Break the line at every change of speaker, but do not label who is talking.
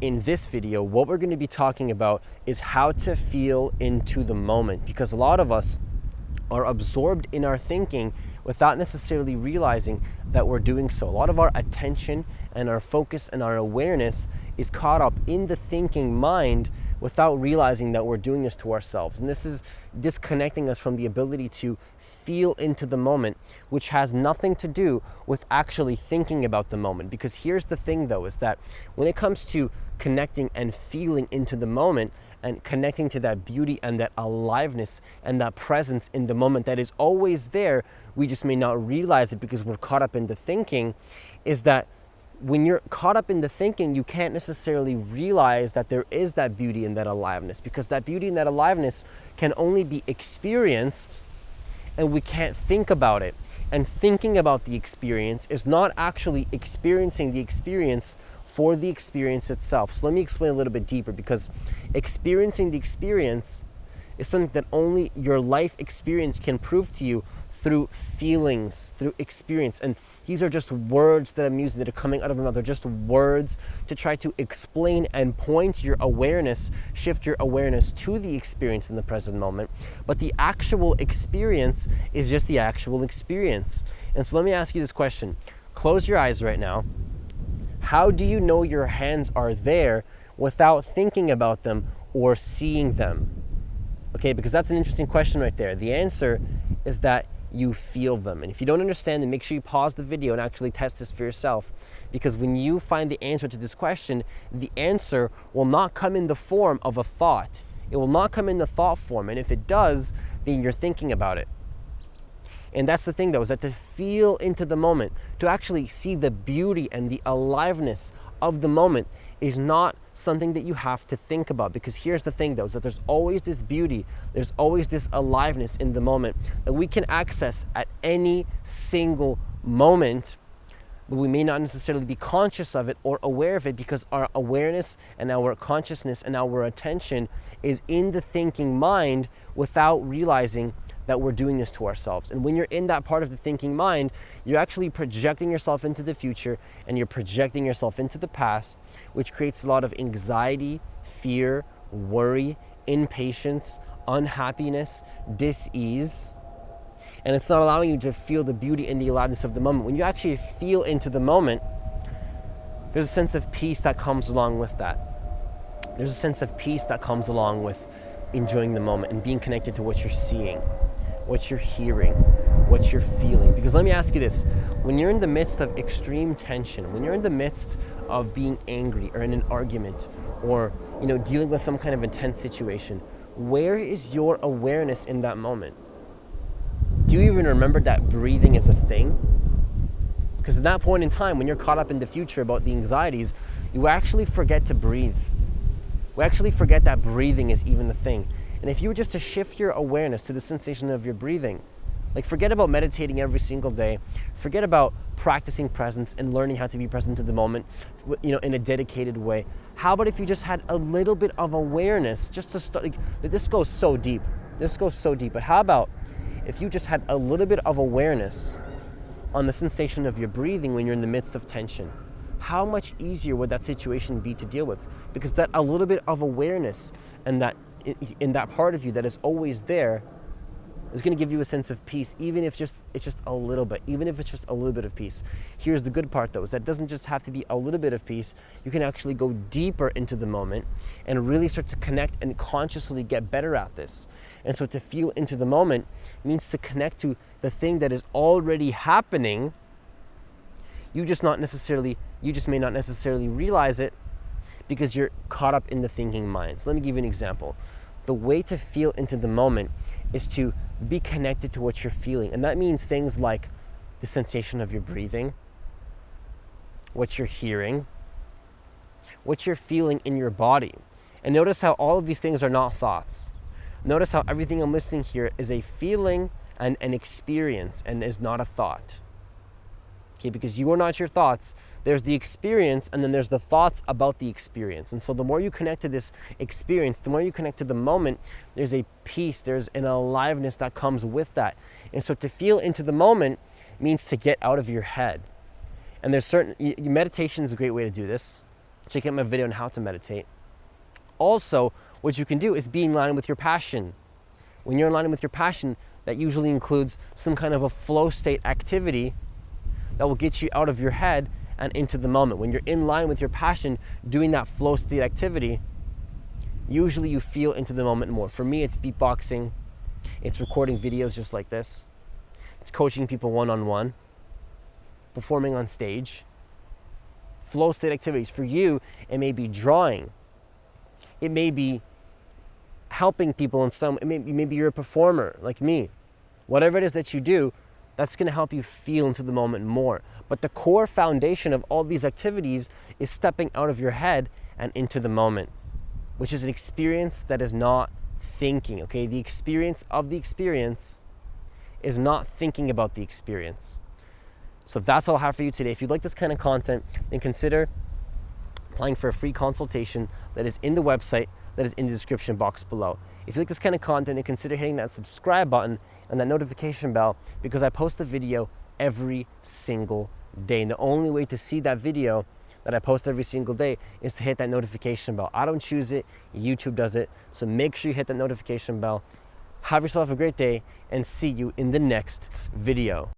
In this video, what we're going to be talking about is how to feel into the moment, because a lot of us are absorbed in our thinking without necessarily realizing that we're doing so. A lot of our attention and our focus and our awareness is caught up in the thinking mind without realizing that we're doing this to ourselves. And this is disconnecting us from the ability to feel into the moment, which has nothing to do with actually thinking about the moment. Because here's the thing though, is that when it comes to connecting and feeling into the moment and connecting to that beauty and that aliveness and that presence in the moment that is always there, we just may not realize it because we're caught up in the thinking, is that when you're caught up in the thinking, you can't necessarily realize that there is that beauty and that aliveness, because that beauty and that aliveness can only be experienced and we can't think about it. And thinking about the experience is not actually experiencing the experience for the experience itself. So let me explain a little bit deeper, because experiencing the experience is something that only your life experience can prove to you through feelings, through experience. And these are just words that I'm using that are coming out of my mouth. They're just words to try to explain and point your awareness, shift your awareness to the experience in the present moment. But the actual experience is just the actual experience. And so let me ask you this question. Close your eyes right now. How do you know your hands are there without thinking about them or seeing them? Okay, because that's an interesting question right there. The answer is that you feel them. And if you don't understand, then make sure you pause the video and actually test this for yourself. Because when you find the answer to this question, the answer will not come in the form of a thought. It will not come in the thought form. And if it does, then you're thinking about it. And that's the thing though, is that to feel into the moment, to actually see the beauty and the aliveness of the moment is not something that you have to think about. Because here's the thing though, is that there's always this beauty, there's always this aliveness in the moment that we can access at any single moment, but we may not necessarily be conscious of it or aware of it, because our awareness and our consciousness and our attention is in the thinking mind without realizing that we're doing this to ourselves. And when you're in that part of the thinking mind, you're actually projecting yourself into the future and you're projecting yourself into the past, which creates a lot of anxiety, fear, worry, impatience, unhappiness, dis-ease. And it's not allowing you to feel the beauty and the aliveness of the moment. When you actually feel into the moment, there's a sense of peace that comes along with that. There's a sense of peace that comes along with enjoying the moment and being connected to what you're seeing, what you're hearing, what you're feeling. Because let me ask you this, when you're in the midst of extreme tension, when you're in the midst of being angry or in an argument or dealing with some kind of intense situation, where is your awareness in that moment? Do you even remember that breathing is a thing? Because at that point in time, when you're caught up in the future about the anxieties, you actually forget to breathe. We actually forget that breathing is even a thing. And if you were just to shift your awareness to the sensation of your breathing, like forget about meditating every single day, forget about practicing presence and learning how to be present to the moment, in a dedicated way. How about if you just had a little bit of awareness, just to start, this goes so deep, but how about if you just had a little bit of awareness on the sensation of your breathing when you're in the midst of tension? How much easier would that situation be to deal with? Because that a little bit of awareness and that in that part of you that is always there is going to give you a sense of peace, even if it's just a little bit, even if it's just a little bit of peace. Here's the good part though, is that it doesn't just have to be a little bit of peace. You can actually go deeper into the moment and really start to connect and consciously get better at this. And so to feel into the moment means to connect to the thing that is already happening. You just may not necessarily realize it because you're caught up in the thinking mind. So let me give you an example. The way to feel into the moment is to be connected to what you're feeling. And that means things like the sensation of your breathing, what you're hearing, what you're feeling in your body. And notice how all of these things are not thoughts. Notice how everything I'm listing here is a feeling and an experience and is not a thought. Okay, because you are not your thoughts. There's the experience and then there's the thoughts about the experience. And so the more you connect to this experience, the more you connect to the moment, there's a peace, there's an aliveness that comes with that. And so to feel into the moment means to get out of your head. And there's meditation is a great way to do this. check out my video on how to meditate. Also, what you can do is be in line with your passion. When you're in line with your passion, that usually includes some kind of a flow state activity that will get you out of your head and into the moment. When you're in line with your passion, doing that flow state activity, usually you feel into the moment more. For me, it's beatboxing, it's recording videos just like this, it's coaching people one-on-one, performing on stage. Flow state activities. For you, it may be drawing. It may be helping people in some, maybe you're a performer like me. Whatever it is that you do, that's going to help you feel into the moment more. But the core foundation of all these activities is stepping out of your head and into the moment, which is an experience that is not thinking, okay? The experience of the experience is not thinking about the experience. So that's all I have for you today. If you'd like this kind of content, then consider applying for a free consultation that is in the website, that is in the description box below. If you like this kind of content, then consider hitting that subscribe button and that notification bell, because I post a video every single day. And the only way to see that video that I post every single day is to hit that notification bell. I don't choose it, YouTube does it. So make sure you hit that notification bell. Have yourself a great day and see you in the next video.